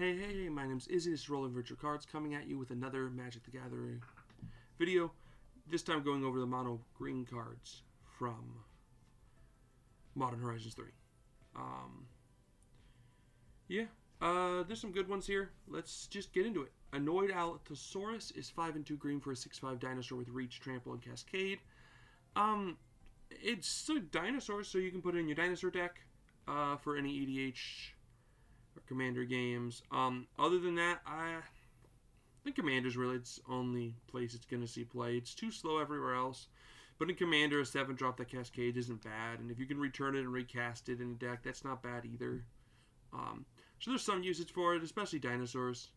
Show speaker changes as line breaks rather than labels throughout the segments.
Hey, my name's Izzy, this is Rolling Virtual Cards, coming at you with another Magic the Gathering video. This time going over the mono green cards from Modern Horizons 3. There's some good ones here. Let's just get into it. Annoyed Allosaurus is 5 and 2 green for a 6/5 dinosaur with Reach, Trample, and Cascade. It's a dinosaur, so you can put it in your dinosaur deck for any EDH or Commander games. Other than that, I think Commander's really its only place it's going to see play. It's too slow everywhere else. But in Commander, a 7-drop that Cascade isn't bad. And if you can return it and recast it in a deck, that's not bad either. So there's some usage for it, especially dinosaurs.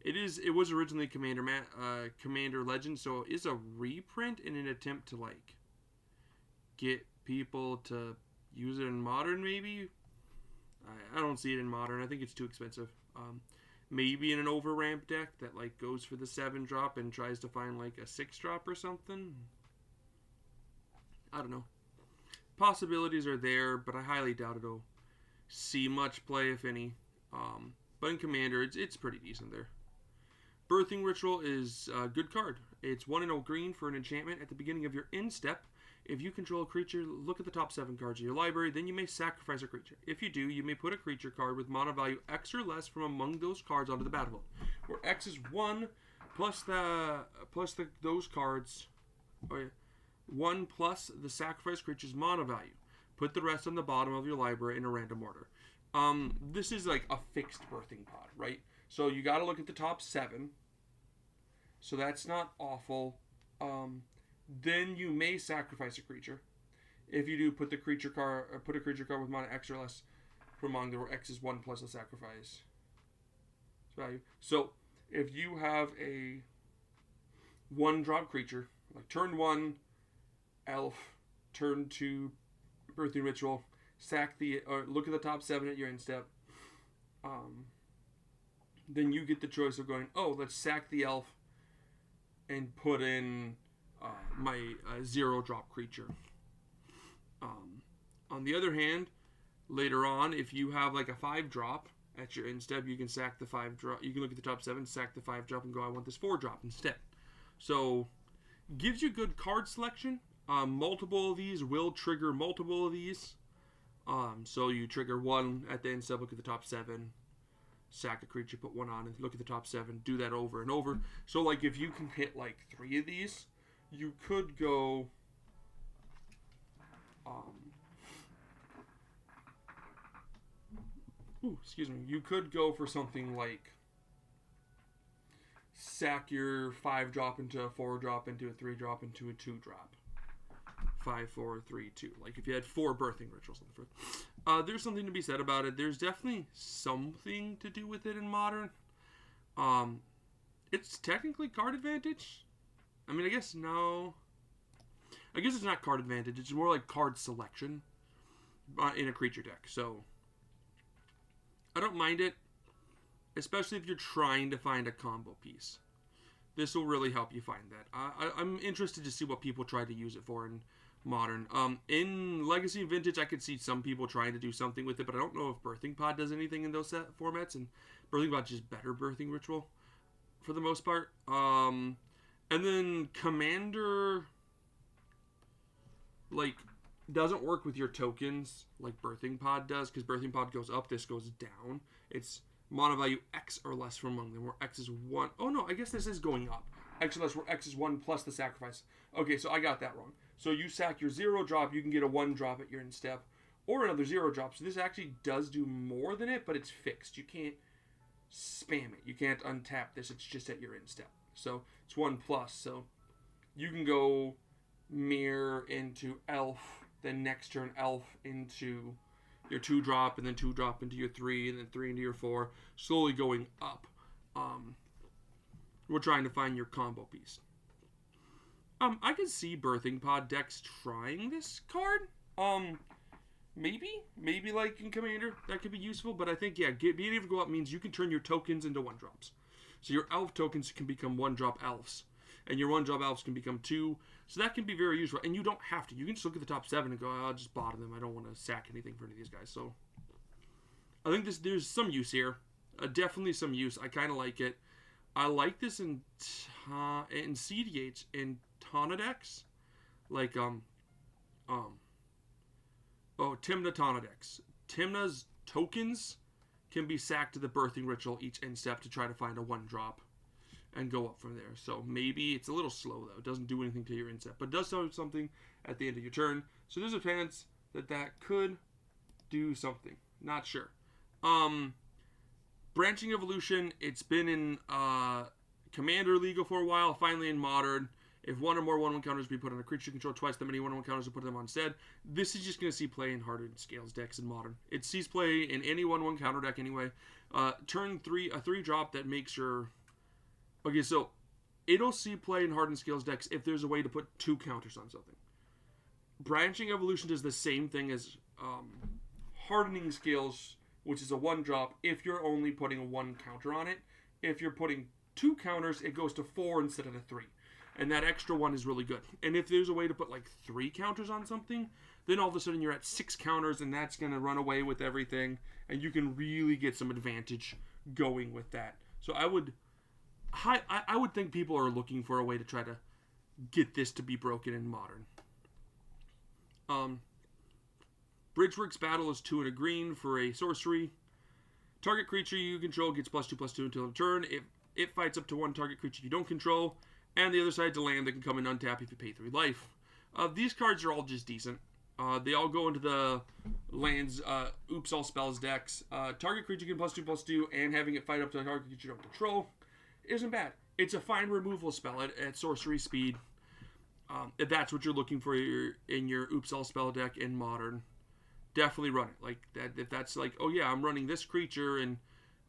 It was originally Commander Legend, so it is a reprint in an attempt to get people to use it in Modern, maybe. I don't see it in Modern. I think it's too expensive. Maybe in an overramp deck that goes for the 7-drop and tries to find a 6-drop or something. I don't know. Possibilities are there, but I highly doubt it'll see much play, if any. But in Commander, it's pretty decent there. Birthing Ritual is a good card. It's 1/0 green for an enchantment. At the beginning of your end step, if you control a creature, look at the top 7 cards of your library, then you may sacrifice a creature. If you do, you may put a creature card with mana value X or less from among those cards onto the battlefield, where X is 1 plus those cards, 1 plus the sacrifice creature's mana value. Put the rest on the bottom of your library in a random order. This is a fixed birthing pod, right? So you got to look at the top 7. So that's not awful. Then you may sacrifice a creature. If you do, put a creature card with mana X or less from among there, where X is 1 plus the sacrifice value. So if you have a 1-drop creature, turn 1 elf, turn 2 birthing ritual, look at the top 7 at your end step. Then you get the choice of going, let's sack the elf and put in my 0-drop creature. On the other hand, later on, if you have a 5-drop at your end step, you can sack the 5-drop. You can look at the top 7, sack the 5-drop, and go, I want this 4-drop instead. So, gives you good card selection. Multiple of these will trigger multiple of these. So you trigger 1 at the end step, look at the top 7, sack a creature, put 1 on, and look at the top 7. Do that over and over. So, if you can hit 3 of these, you could go. You could go for something like sack your 5-drop into a 4-drop into a 3-drop into a 2-drop. 5, 4, 3, 2. If you had 4 birthing rituals on the first. There's something to be said about it. There's definitely something to do with it in Modern. It's technically card advantage. I mean, I guess no. I guess it's not card advantage. It's more like card selection in a creature deck. So, I don't mind it, especially if you're trying to find a combo piece. This will really help you find that. I'm interested to see what people try to use it for in Modern. In Legacy and Vintage, I could see some people trying to do something with it, but I don't know if Birthing Pod does anything in those formats, and Birthing Pod's just better Birthing Ritual for the most part. And then Commander doesn't work with your tokens like Birthing Pod does, because Birthing Pod goes up, this goes down. It's mana value X or less from among them, where X is 1. Oh no, I guess this is going up. X or less, where X is 1 plus the sacrifice. Okay, so I got that wrong. So you sack your 0-drop, you can get a 1-drop at your end step, or another 0-drop. So this actually does do more than it, but it's fixed. You can't spam it. You can't untap this. It's just at your end step. So it's 1 plus. So you can go mirror into elf, then next turn elf into your 2-drop, and then 2-drop into your 3, and then 3 into your 4, slowly going up. We're trying to find your combo piece. I could see Birthing Pod decks trying this card. Maybe in Commander that could be useful, but I think being able to go up means you can turn your tokens into 1-drops. So your elf tokens can become 1-drop elves, and your 1-drop elves can become 2. So that can be very useful, and you don't have to. You can just look at the top 7 and go, I'll just bottom them. I don't want to sack anything for any of these guys. So I think there's some use here. Definitely some use. I kind of like it. I like this in CDH in Tana decks, like um Tymna Tana decks. Tymna's tokens can be sacked to the Birthing Ritual each end step to try to find a 1-drop and go up from there. So maybe it's a little slow though. It doesn't do anything to your end step, but it does do something at the end of your turn. So there's a chance that could do something. Not sure. Branching Evolution, it's been in Commander Legal for a while, finally in Modern. If one or more 1/1 counters be put on a creature you control, twice the many 1/1 counters will put them on instead. This is just going to see play in Hardened Scales decks in Modern. It sees play in any 1/1 counter deck anyway. Turn 3, a 3-drop that makes your... Okay, so it'll see play in Hardened Scales decks if there's a way to put 2 counters on something. Branching Evolution does the same thing as Hardening Scales, which is a 1-drop if you're only putting 1 counter on it. If you're putting 2 counters, it goes to 4 instead of 3. And that extra 1 is really good. And if there's a way to put like 3 counters on something, then all of a sudden you're at 6 counters, and that's going to run away with everything, and you can really get some advantage going with that. So I would think people are looking for a way to try to get this to be broken in Modern. Bridgeworks Battle is 2 and a green for a sorcery. Target creature you control gets +2/+2 until the turn. If it fights up to 1 target creature you don't control, and the other side's a land that can come in untap if you pay 3 life. These cards are all just decent. They all go into the lands, Oops All Spells decks. Target creature can +2/+2, and having it fight up to a target creature you don't control isn't bad. It's a fine removal spell at sorcery speed. If that's what you're looking for in your Oops All Spell deck in Modern, definitely run it. Like that. If that's like, oh yeah, I'm running this creature, and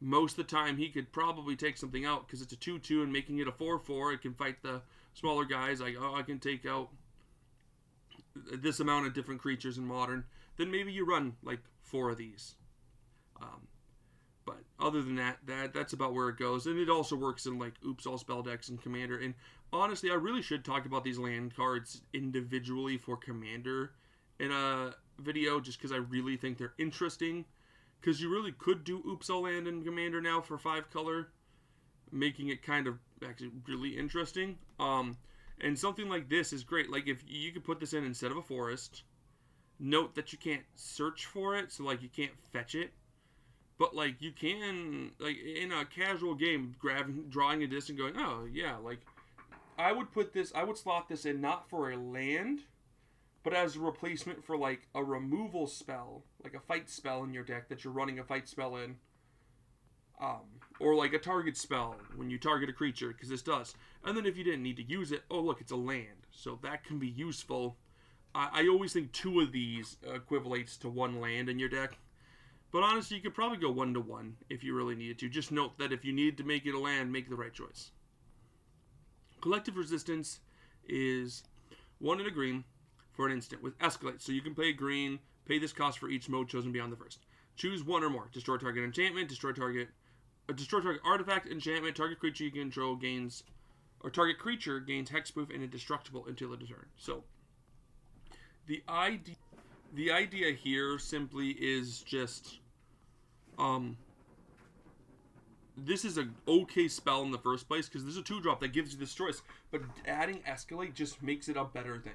most of the time he could probably take something out because it's a 2/2 and making it a 4/4. It can fight the smaller guys. Like, oh, I can take out this amount of different creatures in Modern. Then maybe you run like 4 of these. But other than that's about where it goes. And it also works in like Oops All Spell decks and Commander. And honestly, I really should talk about these land cards individually for Commander in a video, just because I really think they're interesting. Because you really could do Oops All Land in Commander now for 5 color, making it kind of actually really interesting. And something like this is great. Like if you could put this in instead of a forest. Note that you can't search for it, so like you can't fetch it. But like you can, like in a casual game, drawing a disc and going, oh yeah, like I would slot this in not for a land, but as a replacement for like a removal spell, like a fight spell in your deck that you're running a fight spell in, or like a target spell when you target a creature, because this does. And then if you didn't need to use it, oh look, it's a land, so that can be useful. I always think 2 of these equivalates to 1 land in your deck. But honestly, you could probably go 1-1 if you really needed to. Just note that if you needed to make it a land, make the right choice. Collective Resistance is 1 and a green for an instant with Escalate. So you can pay green, pay this cost for each mode chosen beyond the first. Choose 1 or more. Destroy target enchantment, destroy target artifact, enchantment, target creature you control gains, or target creature gains hexproof and indestructible until the turn. So the idea here simply is just this is an okay spell in the first place because there's a 2-drop that gives you this choice, but adding Escalate just makes it a better thing,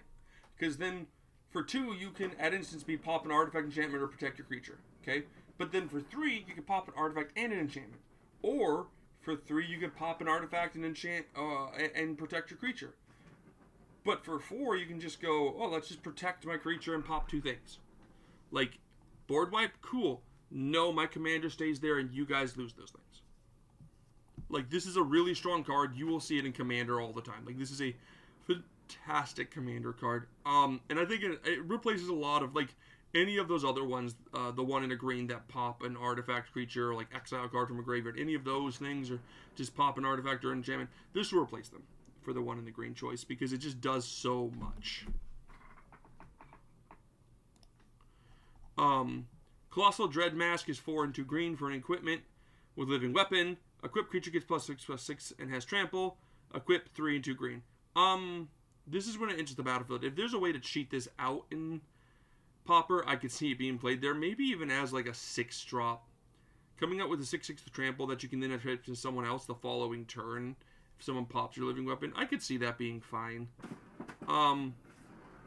because then for 2 you can at instant speed pop an artifact, enchantment, or protect your creature, okay? But then for 3 you can pop an artifact and an enchantment, or for 3 you can pop an artifact and enchant and protect your creature. But for 4 you can just go, oh, let's just protect my creature and pop 2 things. Like board wipe, cool. No, my commander stays there and you guys lose those things. Like, this is a really strong card. You will see it in Commander all the time. Like, this is a fantastic Commander card. And I think it replaces a lot of, like, any of those other ones, the 1 in a green that pop an artifact creature, or like exile card from a graveyard. Any of those things, or just pop an artifact or enchantment. This will replace them for the 1 in the green choice, because it just does so much. Colossal Dread Mask is 4 and 2 green for an equipment with living weapon. Equip creature gets +6/+6 and has trample. Equip 3 and 2 green. This is when it enters the battlefield. If there's a way to cheat this out in Pauper, I could see it being played there. Maybe even as like a 6-drop. Coming out with a 6/6 with trample that you can then attach to someone else the following turn. If someone pops your living weapon, I could see that being fine.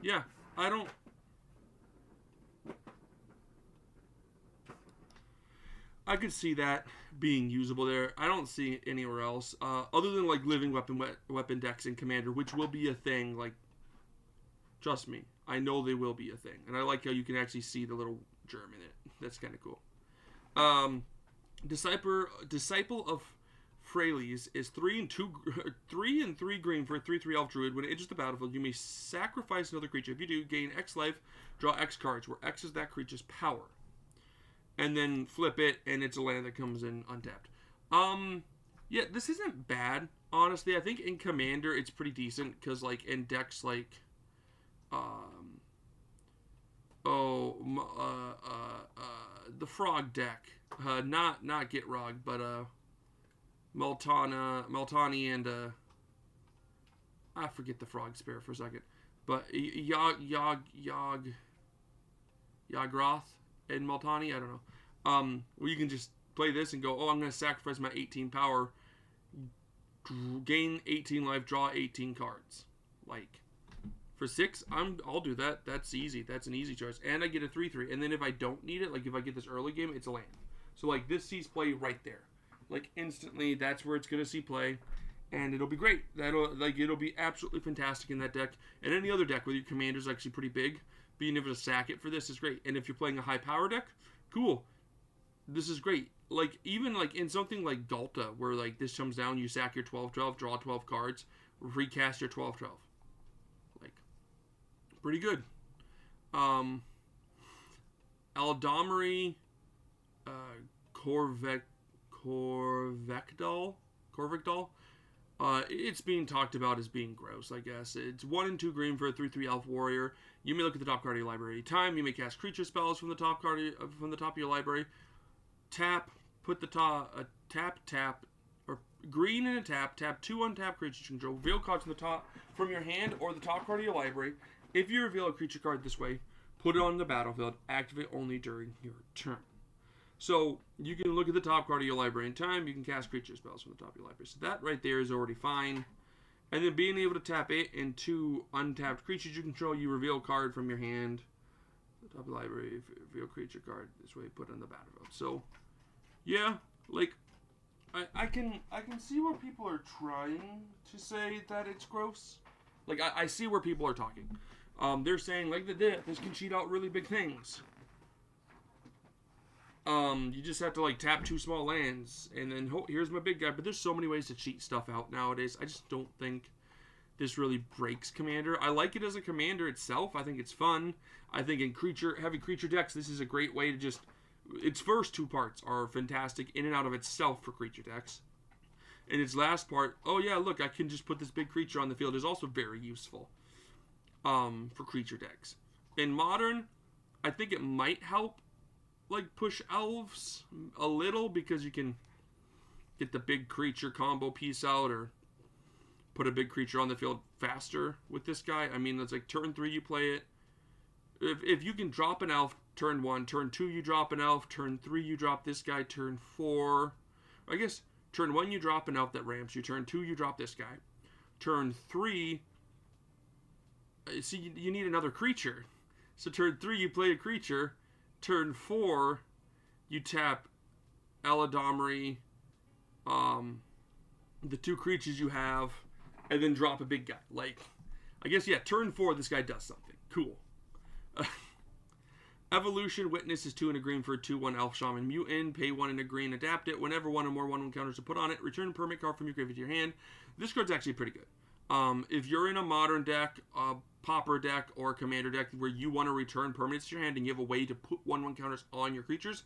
Yeah, I could see that being usable there. I don't see it anywhere else, other than like living weapon decks in Commander, which will be a thing. Like, trust me, I know they will be a thing, and I like how you can actually see the little germ in it. That's kind of cool. Disciple of Freyles is 3 and 3 green for a 3/3 elf druid. When it enters the battlefield, you may sacrifice another creature. If you do, gain X life, draw X cards, where X is that creature's power. And then flip it, and it's a land that comes in untapped. Yeah, this isn't bad, honestly. I think in Commander it's pretty decent, because, like, in decks like, the Frog deck, not Gitrog, but, Multani and, I forget the Frog Spirit for a second, but Yagroth and Multani, I don't know. Where you can just play this and go, oh, I'm going to sacrifice my 18 power, gain 18 life, draw 18 cards. Like, for 6, I'll do that. That's easy. That's an easy choice. And I get a 3/3. And then if I don't need it, like if I get this early game, it's a land. So like this sees play right there. Like instantly, that's where it's going to see play. And it'll be great. It'll be absolutely fantastic in that deck. And any other deck where your commander's actually pretty big, being able to sack it for this is great. And if you're playing a high power deck, cool. This is great. Like, even like in something like Galta, where like this comes down, you sack your 12/12, draw 12 cards, recast your 12/12. Like, pretty good. Aldamari Corvecdal. It's being talked about as being gross, I guess. It's 1 and 2 green for a 3/3 elf warrior. You may look at the top card of your library anytime. You may cast creature spells from the top of your library. Tap, put the tap, or green and a tap. Tap 2 untapped creatures you control. Reveal cards from your hand or the top card of your library. If you reveal a creature card this way, put it on the battlefield. Activate only during your turn. So you can look at the top card of your library in time. You can cast creature spells from the top of your library. So that right there is already fine. And then being able to tap it and 2 untapped creatures you control, you reveal a card from your hand. The top of the library, reveal creature card this way, put it on the battlefield. So yeah, like I can see where people are trying to say that it's gross. Like I see where people are talking. They're saying like this can cheat out really big things. You just have to like tap 2 small lands and then here's my big guy. But there's so many ways to cheat stuff out nowadays. I just don't think this really breaks Commander. I like it as a Commander itself. I think it's fun. I think in heavy creature decks, this is a great way to just. Its first 2 parts are fantastic in and out of itself for creature decks. And its last part, oh yeah, look, I can just put this big creature on the field, is also very useful for creature decks. In Modern, I think it might help like push elves a little because you can get the big creature combo piece out or put a big creature on the field faster with this guy. I mean, it's like turn 3 you play it. If you can drop an elf turn 1, turn 2 you drop an elf, turn 3 you drop this guy, turn 4, I guess turn 1 you drop an elf that ramps you, turn 2 you drop this guy, turn 3, see you need another creature, so turn 3 you play a creature, turn 4 you tap Eladamri, the 2 creatures you have, and then drop a big guy. Like, I guess yeah, turn 4 this guy does something cool. Evolution Witness is 2 and a green for a 2/1 Elf Shaman Mutant. Pay 1 and a green, adapt it. Whenever 1 or more 1/1 counters are put on it, return a permanent card from your graveyard to your hand. This card's actually pretty good. If you're in a Modern deck, a Pauper deck, or a Commander deck where you want to return permanents to your hand and you have a way to put 1/1 counters on your creatures,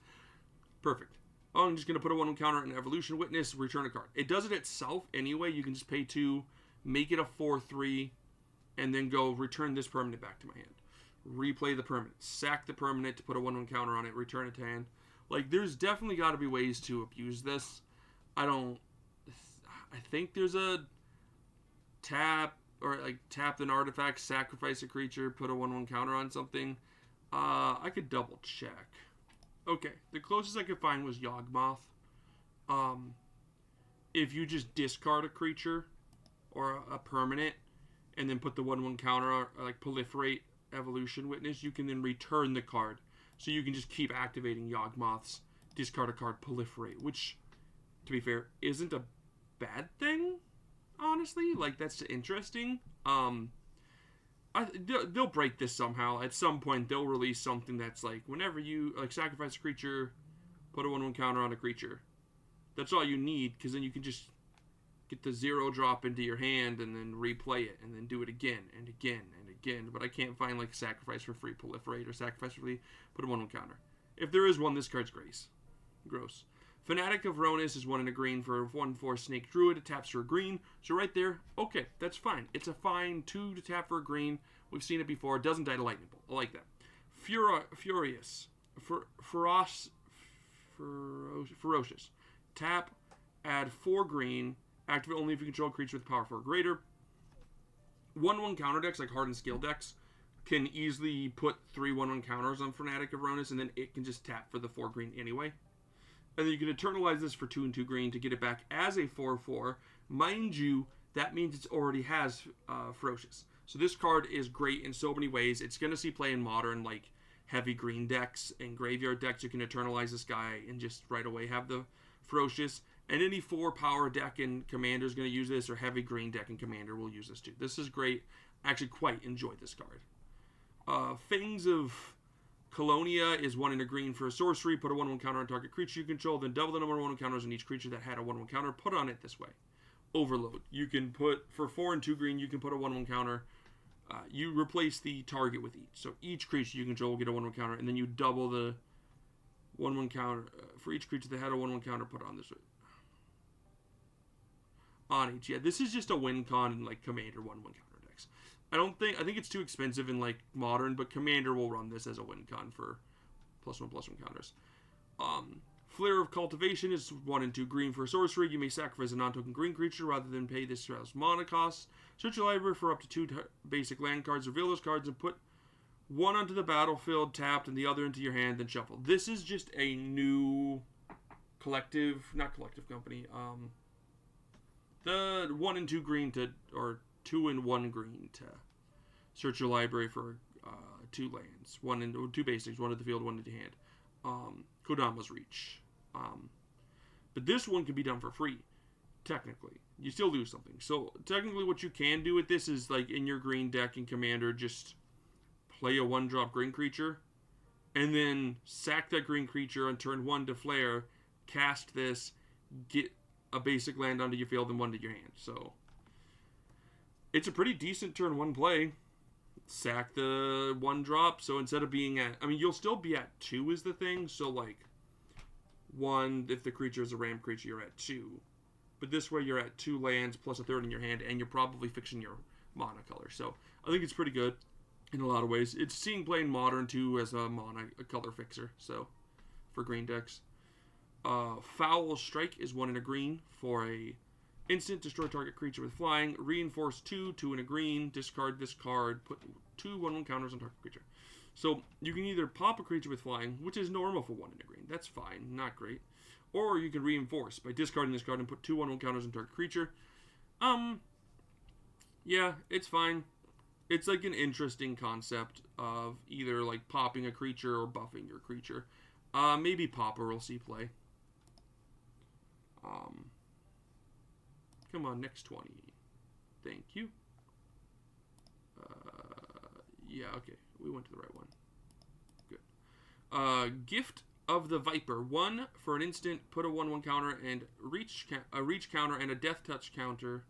perfect. Oh, I'm just going to put a 1/1 counter on Evolution Witness, return a card. It does it itself anyway. You can just pay 2, make it a 4/3, and then go return this permanent back to my hand. Replay the permanent, sack the permanent to put a 1/1 counter on it, return it to hand. Like, there's definitely got to be ways to abuse this. I think there's a tap, or like tap an artifact, sacrifice a creature, put a 1/1 counter on something. I could double check. Okay, the closest I could find was Yawgmoth. Um, if you just discard a creature or a permanent and then put the 1/1 counter on, like Proliferate Evolution Witness, you can then return the card. So you can just keep activating Yawgmoths, discard a card, Proliferate, which, to be fair, isn't a bad thing, honestly. Like, that's interesting. They'll break this somehow. At some point, they'll release something that's like, whenever you like sacrifice a creature, put a 1/1 counter on a creature. That's all you need, because then you can just get the 0 drop into your hand and then replay it and then do it again and again and again. But I can't find like sacrifice for free Proliferate or sacrifice for free put a 1/1 counter. If there is one, this card's gross. Fanatic of Rhonas is 1 and a green for 1/4 Snake Druid. It taps for a green. So right there, okay, that's fine. It's a fine 2 to tap for a green. We've seen it before. It doesn't die to Lightning Bolt. I like that. Furious. Ferocious. Tap, add 4 green. Activate only if you control a creature with power 4 or greater. 1/1 counter decks, like Hardened Scale decks, can easily put 3 1/1 counters on Fanatic of Rhonas, and then it can just tap for the 4 green anyway. And then you can eternalize this for 2 and 2 green to get it back as a 4/4. Mind you, that means it already has Ferocious. So this card is great in so many ways. It's going to see play in modern, like, heavy green decks and graveyard decks. You can eternalize this guy and just right away have the Ferocious. And any 4 power deck and Commander is going to use this, or heavy green deck and Commander will use this too. This is great. I actually quite enjoy this card. Fangs of Colonia is 1 and a green for a sorcery. Put a 1/1 counter on target creature you control, then double the number of 1/1 counters on each creature that had a 1/1 counter. Put on it this way. Overload. You can put, for 4 and 2 green, you can put a 1/1 counter. You replace the target with each. So each creature you control will get a 1/1 counter, and then you double the 1/1 counter for each creature that had a 1/1 counter. Put on this way. On each. Yeah, this is just a win con in like Commander 1/1 counter decks. I think it's too expensive in like modern, but Commander will run this as a win con for +1/+1 counters. Flare of Cultivation is 1 and 2 green for a sorcery. You may sacrifice a non-token green creature rather than pay this as mana cost. Search your library for up to 2 basic land cards. Reveal those cards and put one onto the battlefield tapped and the other into your hand, then shuffle. This is just a new not collective company. The 1 and 2 green or 2 and 1 green to search your library for 2 lands, 2 basics, 1 at the field, 1 at the hand. Kodama's Reach. But this one can be done for free, technically. You still lose something. So technically what you can do with this is, like, in your green deck in Commander, just play a 1-drop green creature, and then sack that green creature on turn 1 to flare, cast this, get a basic land onto your field and 1 to your hand. So it's a pretty decent turn 1 play. Sack the 1-drop, so instead of being at, I mean, you'll still be at 2 is the thing, so like 1, if the creature is a ramp creature, you're at 2. But this way you're at 2 lands plus a third in your hand, and you're probably fixing your mana color. So I think it's pretty good in a lot of ways. It's seeing play in Modern too as a color fixer, so for green decks. Foul Strike is 1 and a green for a instant, destroy target creature with flying. Reinforce 2, 2 and a green. Discard this card. Put 2 1/1 counters on target creature. So you can either pop a creature with flying, which is normal for 1 and a green. That's fine, not great. Or you can reinforce by discarding this card and put 2 1/1 counters on target creature. Yeah, it's fine. It's like an interesting concept of either like popping a creature or buffing your creature. Maybe Popper will see play. Come on, next 20. Thank you. Yeah, okay. We went to the right one. Good. Gift of the Viper. 1 for an instant, put a 1/1 counter and a reach counter and a death touch counter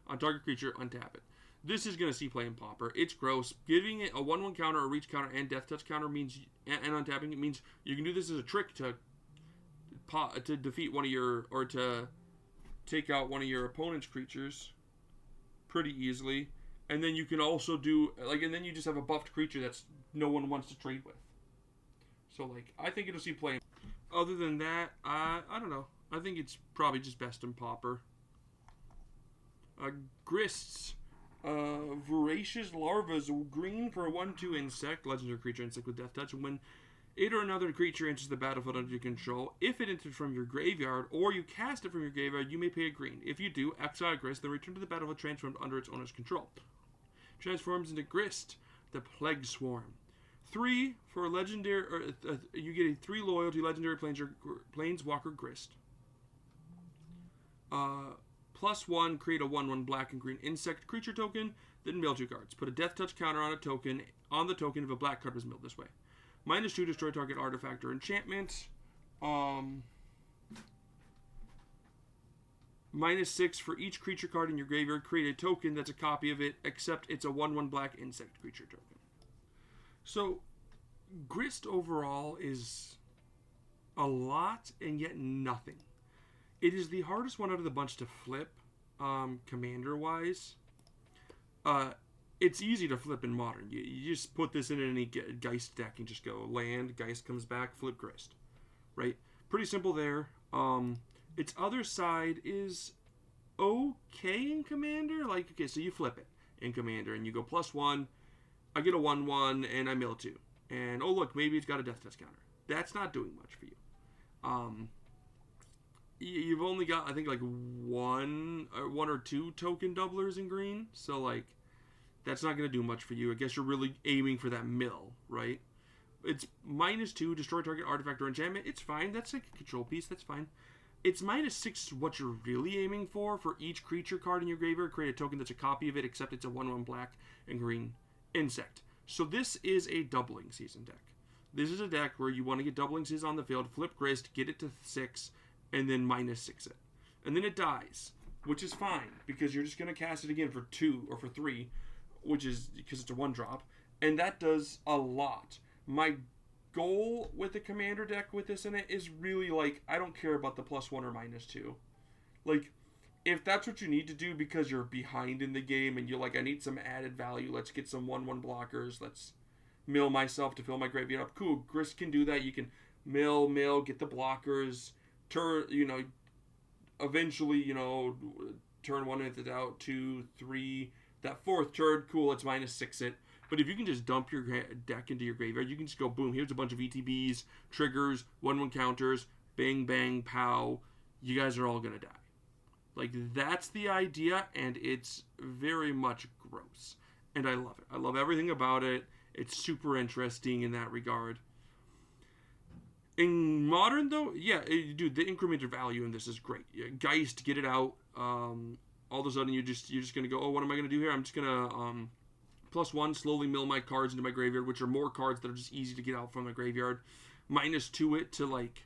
on target creature, untap it. This is going to see play in Pauper. It's gross. Giving it a 1/1 counter, a reach counter, and death touch counter means, and untapping it means you can do this as a trick to defeat one of your, or to take out one of your opponent's creatures pretty easily. And then you can also do, like, and then you just have a buffed creature that's no one wants to trade with. So, like, I think it'll see play. Other than that, I don't know. I think it's probably just best in Pauper. Grists. Voracious Larvas, green for a 1/2 insect, legendary creature insect with death touch. When It or another creature enters the battlefield under your control. If it enters from your graveyard or you cast it from your graveyard, you may pay a green. If you do, exile Grist, then return to the battlefield transformed under its owner's control. Transforms into Grist, the Plague Swarm. 3 for legendary, you get a 3 loyalty legendary planeswalker Grist. +1, create a 1/1 black and green insect creature token, then mill 2 cards. Put a death touch counter on the token if a black card was milled this way. -2, destroy target artifact or enchantment. -6 for each creature card in your graveyard, create a token that's a copy of it, except it's a 1/1 black insect creature token. So, Grist overall is a lot and yet nothing. It is the hardest one out of the bunch to flip, commander-wise. It's easy to flip in Modern. You just put this in any Geist deck and just go land, Geist comes back, flip Grist. Right? Pretty simple there. Its other side is okay in Commander. Like, okay, so you flip it in Commander and you go +1, I get a 1/1 and I mill 2. And, oh look, maybe it's got a death touch counter. That's not doing much for you. You've only got, I think, like one or two token doublers in green. So, like, that's not going to do much for you. I guess you're really aiming for that mill, right? It's -2, destroy target artifact or enchantment. It's fine. That's like a control piece. That's fine. It's -6 is what you're really aiming for. For each creature card in your graveyard, create a token that's a copy of it, except it's a 1/1 black and green insect. So this is a doubling season deck. This is a deck where you want to get doubling season on the field, flip Grist, get it to 6, and then -6 it. And then it dies, which is fine, because you're just going to cast it again for 2 or for 3, which is because it's a 1-drop, and that does a lot. My goal with the commander deck with this in it is really, like, I don't care about the +1 or -2. Like, if that's what you need to do because you're behind in the game and you're like, I need some added value, let's get some 1/1 blockers, let's mill myself to fill my graveyard up. Cool, Grist can do that. You can mill, get the blockers, eventually, turn 1 into it out, 2, 3, that 4th turn, cool, it's -6 it. But if you can just dump your deck into your graveyard, you can just go, boom, here's a bunch of ETBs, triggers, 1/1 counters, bang, bang, pow, you guys are all going to die. Like, that's the idea, and it's very much gross. And I love it. I love everything about it. It's super interesting in that regard. In Modern, though, yeah, dude, the incremental value in this is great. Geist, get it out. All of a sudden, you're just going to go, oh, what am I going to do here? I'm just going to +1, slowly mill my cards into my graveyard, which are more cards that are just easy to get out from my graveyard. -2 it to, like,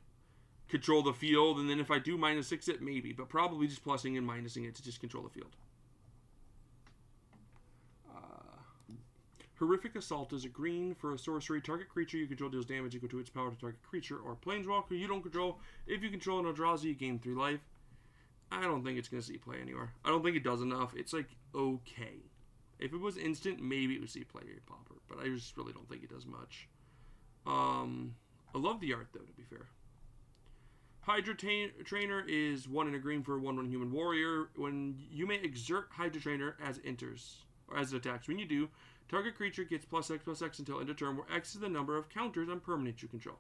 control the field, and then if I do -6 it, maybe, but probably just plussing and minusing it to just control the field. Horrific Assault is a green for a sorcery. Target creature you control deals damage equal to its power to target creature or planeswalker you don't control. If you control an Eldrazi, you gain 3 life. I don't think it's going to see play anywhere. I don't think it does enough. It's, like, okay. If it was instant, maybe it would see play Pauper, but I just really don't think it does much. I love the art, though, to be fair. Hydra Trainer is 1 and a green for a 1/1 human warrior. When you may exert Hydra Trainer as it enters, or as it attacks. When you do, target creature gets +X/+X until end of turn, where X is the number of counters on permanents you control.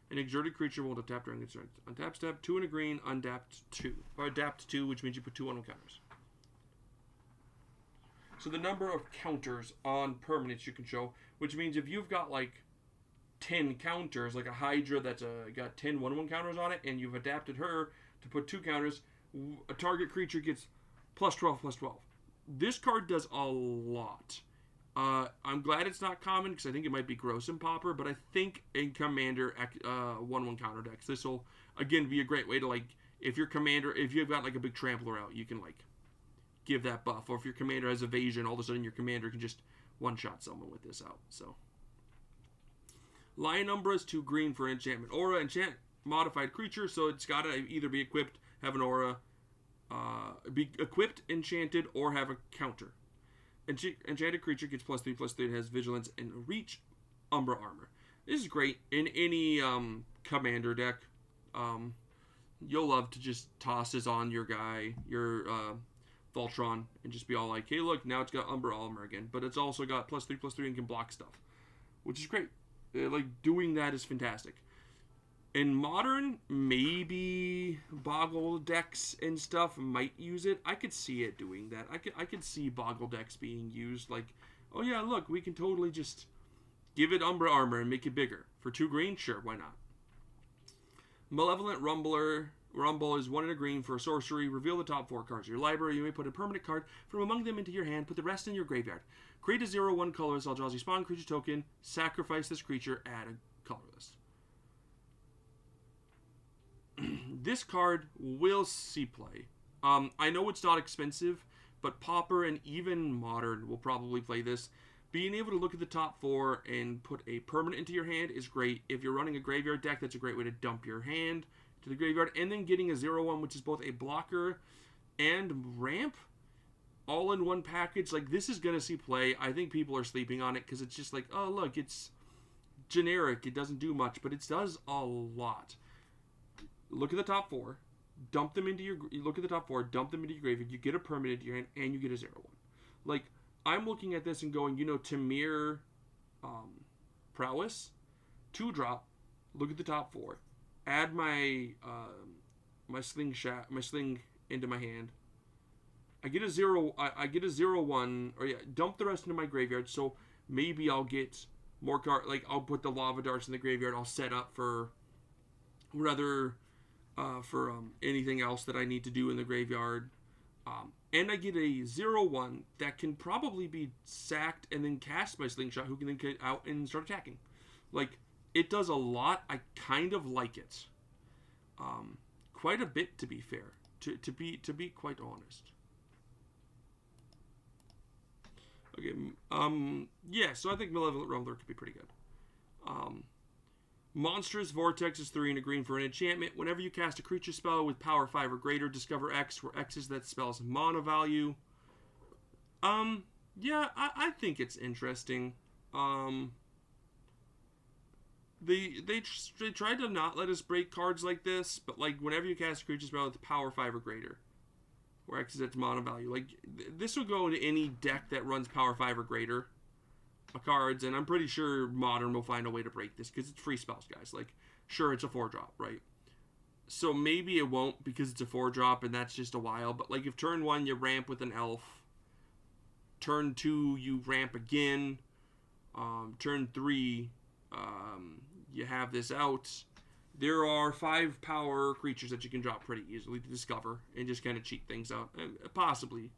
An exerted creature won't tap during its turn. Untap step, 2 and a green, undapped 2. Or adapt 2, which means you put 2 on counters. So the number of counters on permanents you control, which means if you've got, like, 10 counters, like a Hydra that's got 10 1/1 counters on it, and you've adapted her to put 2 counters, a target creature gets +12/+12. This card does a lot. I'm glad it's not common, because I think it might be gross in Pauper, but I think in Commander 1/1 counter decks, this will, again, be a great way to, like, if you've got, like, a big Trampler out, you can, like, give that buff. Or if your commander has evasion, all of a sudden your commander can just one-shot someone with this out. So, Lion Umbra is 2 green for enchantment. Aura, enchant modified creature, so it's got to either be equipped, have an aura, be equipped, enchanted, or have a counter. Enchanted creature gets +3/+3 and has vigilance and reach, Umbra armor. This is great in any commander deck. You'll love to just toss this on your guy, your Voltron, and just be all like, hey, look, now it's got Umbra armor again, but it's also got +3/+3 and can block stuff, which is great. Like, doing that is fantastic. In Modern, maybe Boggle decks and stuff might use it. I could see it doing that. I could see Boggle decks being used. Like, oh yeah, look, we can totally just give it Umbra Armor and make it bigger. For 2 green, sure, why not? Malevolent Rumble is 1 and a green for a sorcery. Reveal the top 4 cards of your library. You may put a permanent card from among them into your hand. Put the rest in your graveyard. Create a 0/1 colorless Eldrazi spawn creature token. Sacrifice this creature. Add a colorless. This card will see play. I know it's not expensive, but Pauper and even Modern will probably play this. Being able to look at the top 4 and put a permanent into your hand is great. If you're running a graveyard deck, that's a great way to dump your hand to the graveyard. And then getting a 0/1, which is both a blocker and ramp, all in one package. Like, this is going to see play. I think people are sleeping on it because it's just like, oh, look, it's generic. It doesn't do much, but it does a lot. Look at the top 4. Dump them into your... Look at the top 4. Dump them into your graveyard. You get a permanent into your hand, and you get a 0/1. Like, I'm looking at this and going, Tamir Prowess, 2-drop, look at the top 4. Add my my sling into my hand. I get a 0/1, or yeah, dump the rest into my graveyard, so maybe I'll get more card, like, I'll put the Lava Darts in the graveyard, I'll set up for anything else that I need to do in the graveyard. And I get a 0/1 that can probably be sacked and then cast my Slingshot, who can then get out and start attacking. Like, it does a lot. I kind of like it. Quite a bit, to be fair. To be quite honest. Okay. Yeah. So I think Malevolent Rumbler could be pretty good. Monstrous Vortex is 3 and a green for an enchantment. Whenever you cast a creature spell with power 5 or greater, discover X, where X is that spell's mana value. Yeah, I think it's interesting. They tried to not let us break cards like this, but like whenever you cast a creature spell with power 5 or greater, where X is its mana value, like this would go into any deck that runs power 5 or greater cards, and I'm pretty sure Modern will find a way to break this because it's free spells, guys. Like, sure, it's a 4-drop, right? So maybe it won't because it's a 4-drop and that's just a while, but like if turn 1 you ramp with an elf, turn 2 you ramp again, turn 3 you have this out. There are 5 power creatures that you can drop pretty easily to discover and just kind of cheat things out, possibly.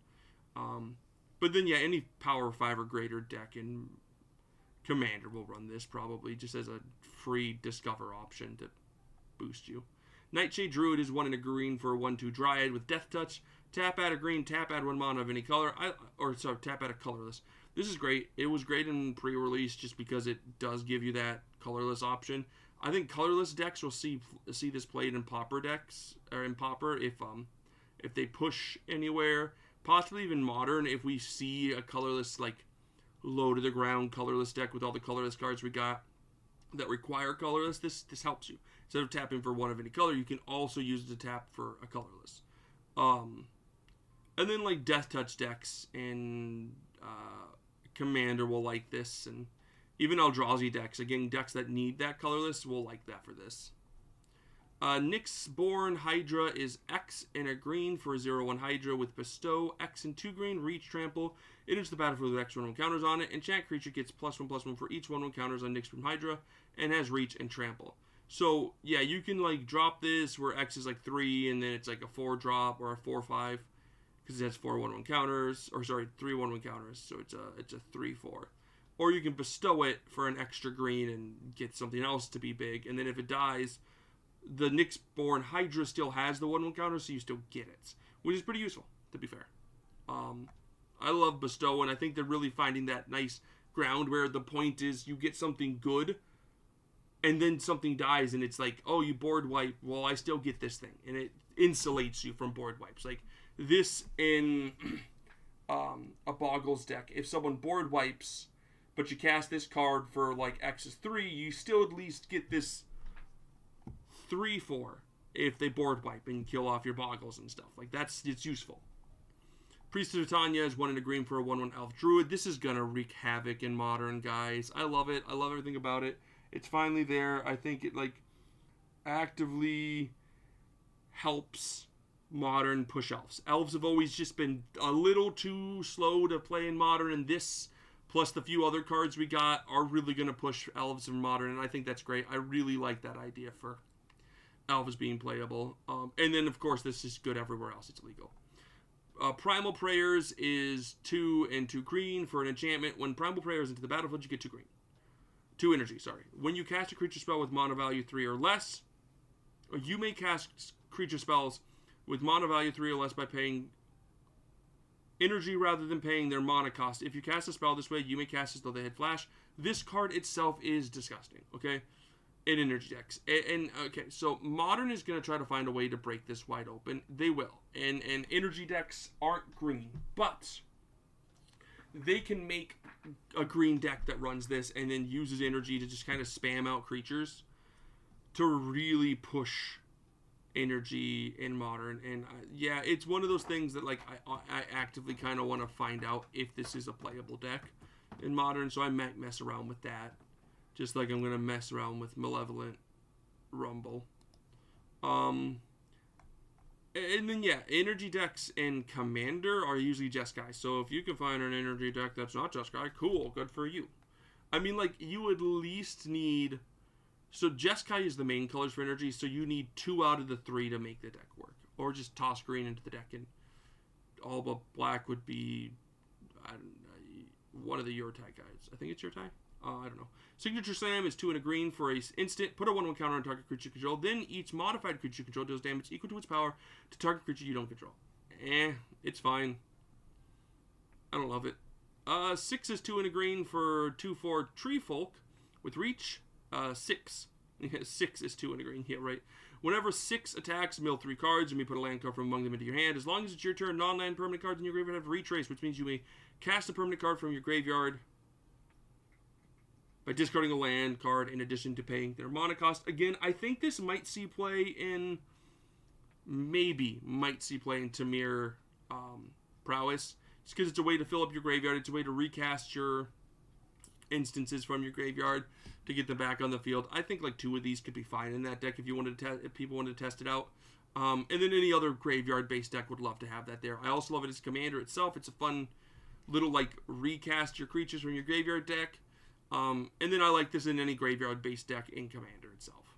But then, yeah, any power 5 or greater deck in Commander will run this probably just as a free discover option to boost you. Nightshade Druid is 1 and a green for a 1/2 Dryad with Death Touch. Tap add a green, tap add 1 mana of any color. Tap add a colorless. This is great. It was great in pre-release just because it does give you that colorless option. I think colorless decks will see this played in Pauper decks, or in Pauper if they push anywhere. Possibly even Modern if we see a colorless, like, low to the ground colorless deck with all the colorless cards we got that require colorless. This helps you. Instead of tapping for 1 of any color, you can also use it to tap for a colorless. And then like Death Touch decks and Commander will like this, and even Eldrazi decks, again, decks that need that colorless will like that for this. Nyxborn Hydra is X and a green for a 0/1 Hydra with Bestow, X and 2 green, Reach, Trample. It enters the battlefield with X 1/1 counters on it. Enchant creature gets +1/+1 for each 1/1 counters on Nyxborn Hydra and has Reach and Trample. So, yeah, you can like drop this where X is like 3 and then it's like a 4-drop or a 4/5 because it has 4 1/1 counters, or sorry, 3 1/1 counters. So it's a 3/4. Or you can bestow it for an extra green and get something else to be big, and then if it dies, the Nyxborn Hydra still has the 1/1 counter, so you still get it, which is pretty useful, to be fair. I love Bestow, and I think they're really finding that nice ground where the point is you get something good, and then something dies, and it's like, oh, you board wipe, well, I still get this thing, and it insulates you from board wipes. Like, this in a Boggles deck, if someone board wipes, but you cast this card for, like, X is 3, you still at least get this 3/4 if they board wipe and kill off your Boggles and stuff. Like, it's useful. Priest of Titania is 1 and a green for a 1/1 Elf Druid. This is gonna wreak havoc in Modern, guys. I love it. I love everything about it. It's finally there. I think it like actively helps Modern push elves. Elves have always just been a little too slow to play in Modern, and this plus the few other cards we got are really going to push elves in Modern, and I think that's great. I really like that idea for elves being playable. And then, of course, this is good everywhere else. It's legal. Primal Prayers is 2 and 2 green for an enchantment. When Primal Prayers into the battlefield, you get 2 green. 2 energy, sorry. When you cast a creature spell with mana value 3 or less, you may cast creature spells with mana value 3 or less by paying energy rather than paying their mana cost. If you cast a spell this way, you may cast as though they had flash. This card itself is disgusting, okay? In energy decks. And okay, so Modern is going to try to find a way to break this wide open. They will. And energy decks aren't green, but they can make a green deck that runs this and then uses energy to just kind of spam out creatures to really push energy in Modern. And yeah, it's one of those things that like I actively kind of want to find out if this is a playable deck in Modern, so I might mess around with that, just like I'm going to mess around with Malevolent Rumble. And then yeah, energy decks in Commander are usually Jeskai. So if you can find an energy deck that's not Jeskai, cool, good for you. I mean, like, you at least need... So Jeskai is the main colors for energy, so you need 2 out of the 3 to make the deck work. Or just toss green into the deck, and all but black would be, I don't know, one of the Yurtai guys. I think it's Yurtai? I don't know. Signature Slam is 2 and a green for a instant. Put a 1/1 counter on target creature you control. Then each modified creature you control deals damage equal to its power to target creature you don't control. It's fine. I don't love it. 6 is 2 and a green for 2/4 Tree Folk with reach. 6. 6 is 2 and a green. Yeah, right. Whenever 6 attacks, mill 3 cards. You may put a land card from among them into your hand. As long as it's your turn, non-land permanent cards in your graveyard have retrace, which means you may cast a permanent card from your graveyard by discarding a land card in addition to paying their mana cost. Again, I think this might see play in... Maybe might see play in Tamir Prowess. Just because it's a way to fill up your graveyard. It's a way to recast your instances from your graveyard to get them back on the field. I think like 2 of these could be fine in that deck if you wanted to if people wanted to test it out. And then any other graveyard-based deck would love to have that there. I also love it as Commander itself. It's a fun little like recast your creatures from your graveyard deck. And then I like this in any graveyard-based deck in Commander itself.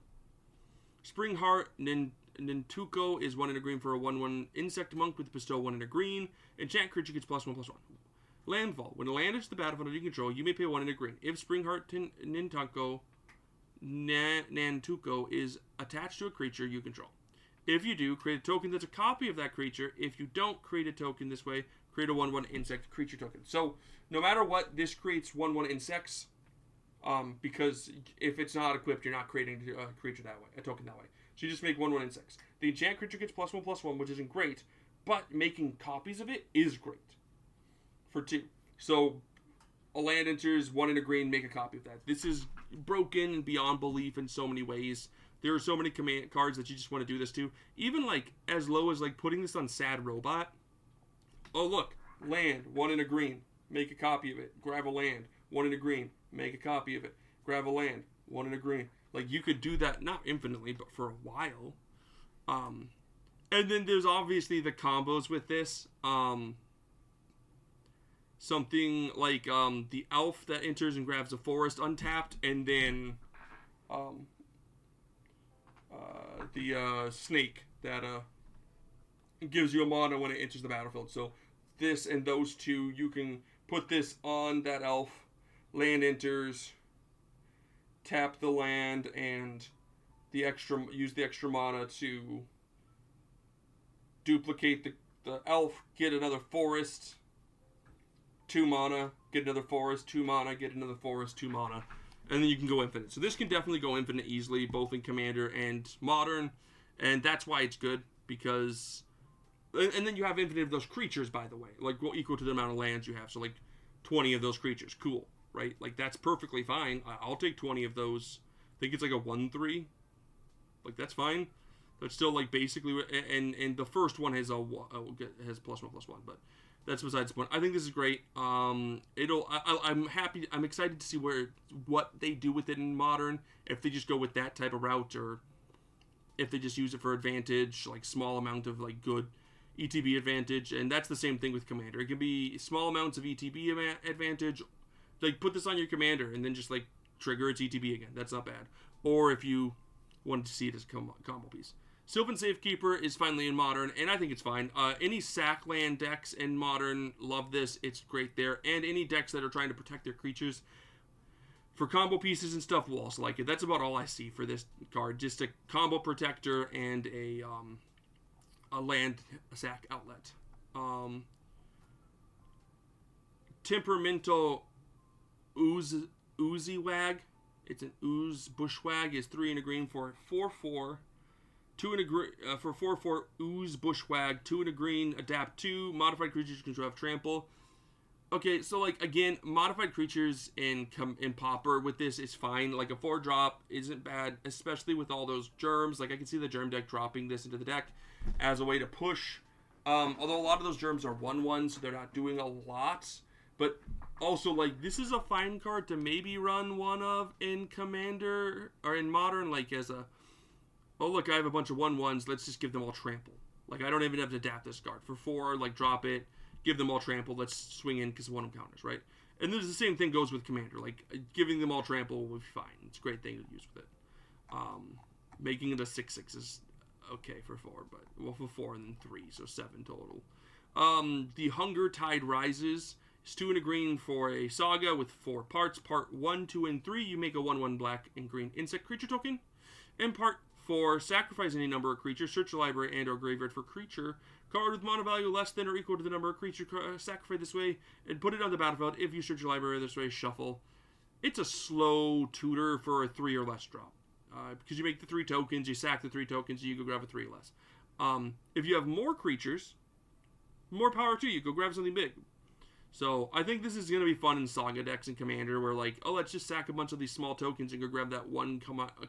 Spring Heart Nintuko is 1 and a green for a 1/1 insect monk with bestow 1 and a green. Enchant creature gets +1/+1. Landfall. When a land enters the battlefield under your control, you may pay 1 and a green. If Springheart Nantuko is attached to a creature you control. If you do, create a token that's a copy of that creature. If you don't create a token this way, create a 1/1 insect creature token. So, no matter what, this creates 1/1 insects. Because if it's not equipped, you're not creating a creature that way, a token that way. So you just make 1/1 insects. The enchant creature gets +1/+1, which isn't great, but making copies of it is great. For 2. So a land enters, 1 and a green, make a copy of that. This is broken beyond belief in so many ways. There are so many command cards that you just want to do this to. Even like as low as like putting this on Sad Robot. Oh look, land, 1 and a green, make a copy of it. Grab a land, 1 and a green, make a copy of it. Grab a land, 1 and a green. Like you could do that, not infinitely, but for a while. And then there's obviously the combos with this. Something like the elf that enters and grabs a forest untapped, and then the snake that gives you a mana when it enters the battlefield. So this and those 2, you can put this on that elf, land enters, tap the land, and use the extra mana to duplicate the elf, get another forest, 2 mana, get another forest, 2 mana, get another forest, 2 mana. And then you can go infinite. So this can definitely go infinite easily, both in Commander and Modern. And that's why it's good, because... And then you have infinite of those creatures, by the way. Like, equal to the amount of lands you have. So, like, 20 of those creatures. Cool, right? Like, that's perfectly fine. I'll take 20 of those. I think it's like a 1/3. Like, that's fine. That's still like basically, and the first one has has +1/+1, but that's besides the point. I think this is great. I'm happy. I'm excited to see what they do with it in Modern. If they just go with that type of route, or if they just use it for advantage, like small amount of like good ETB advantage, and that's the same thing with Commander. It can be small amounts of ETB advantage. Like put this on your Commander, and then just like trigger its ETB again. That's not bad. Or if you wanted to see it as a combo piece. Sylvan Safekeeper is finally in Modern, and I think it's fine. Any sack land decks in Modern love this. It's great there. And any decks that are trying to protect their creatures for combo pieces and stuff will also like it. That's about all I see for this card. Just a combo protector and a land sack outlet. Temperamental Oozy Wag. It's an Ooze Bushwag. Is 3 and a green for 4/4. 2 and a green for 4/4 Ooze Bushwag. 2 and a green. Adapt 2. Modified creatures can have trample. Okay, so like again, modified creatures in Pauper with this is fine. Like a 4-drop isn't bad, especially with all those germs. Like I can see the germ deck dropping this into the deck as a way to push. Although a lot of those germs are 1/1, so they're not doing a lot. But also, like, this is a fine card to maybe run one of in Commander or in Modern, like as a, oh look, I have a bunch of 1/1s, let's just give them all trample. Like, I don't even have to adapt this card. For 4, like, drop it, give them all trample, let's swing in because one of them counters, right? And then the same thing goes with Commander. Like, giving them all trample will be fine. It's a great thing to use with it. Making it a 6/6 is okay for 4, but, well, for 4 and then 3, so 7 total. The Hunger Tide Rises. It's 2 and a green for a saga with 4 parts. Part 1, 2, and 3, you make a 1/1 black and green insect creature token. And part 4, sacrifice any number of creatures, search the library and or graveyard for creature card with mana value less than or equal to the number of creature sacrificed this way, and put it on the battlefield. If you search your library this way, shuffle. It's a slow tutor for a 3 or less drop. Because you make the 3 tokens, you sack the 3 tokens, you go grab a 3 or less. If you have more creatures, more power to you. Go grab something big. So, I think this is going to be fun in Saga decks and Commander, where like, oh, let's just sack a bunch of these small tokens and go grab that one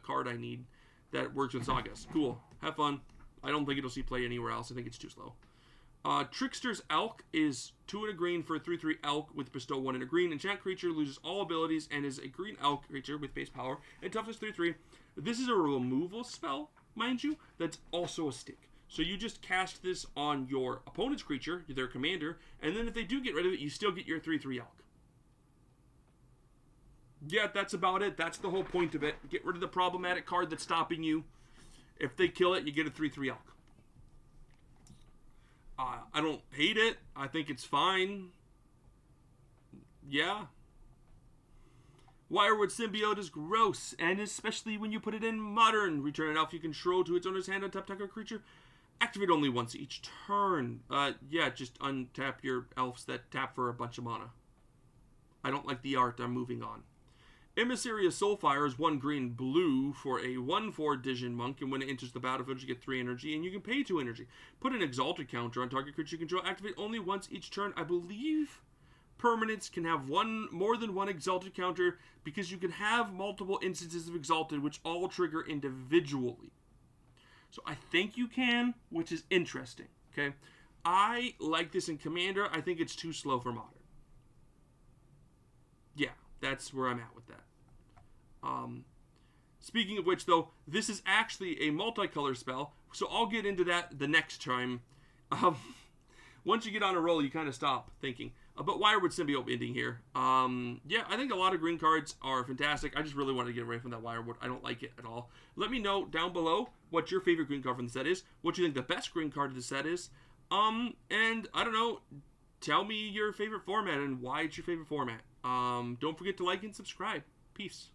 card I need that works with Sagas. Cool. Have fun. I don't think it'll see play anywhere else. I think it's too slow. Trickster's Elk is 2 and a green for a 3/3 Elk with bestow 1 and a green. Enchant creature loses all abilities and is a green Elk creature with base power and toughness 3/3. This is a removal spell, mind you, that's also a stick. So you just cast this on your opponent's creature, their commander, and then if they do get rid of it, you still get your 3/3 Elk. Yeah, that's about it. That's the whole point of it. Get rid of the problematic card that's stopping you. If they kill it, you get a 3/3 Elk. I don't hate it. I think it's fine. Yeah. Wirewood Symbiote is gross, and especially when you put it in Modern. Return an elf you control to its owner's hand, untap target creature. Activate only once each turn. Yeah, just untap your elves that tap for a bunch of mana. I don't like the art. I'm moving on. Emissary of Soulfire is 1 green blue for a 1/4 Digion Monk, and when it enters the battlefield, you get 3 energy, and you can pay 2 energy. Put an Exalted counter on target creature you control. Activate only once each turn. I believe permanents can have more than one Exalted counter, because you can have multiple instances of Exalted, which all trigger individually. So I think you can, which is interesting. Okay, I like this in Commander. I think it's too slow for Modern. Yeah, that's where I'm at with that. Speaking of which, though, this is actually a multicolor spell, so I'll get into that the next time. Once you get on a roll, you kind of stop thinking. But Wirewood Symbiote ending here. Yeah, I think a lot of green cards are fantastic. I just really wanted to get away from that Wirewood. I don't like it at all. Let me know down below what your favorite green card from the set is, what you think the best green card of the set is, and I don't know, tell me your favorite format and why it's your favorite format. Don't forget to like and subscribe. Peace.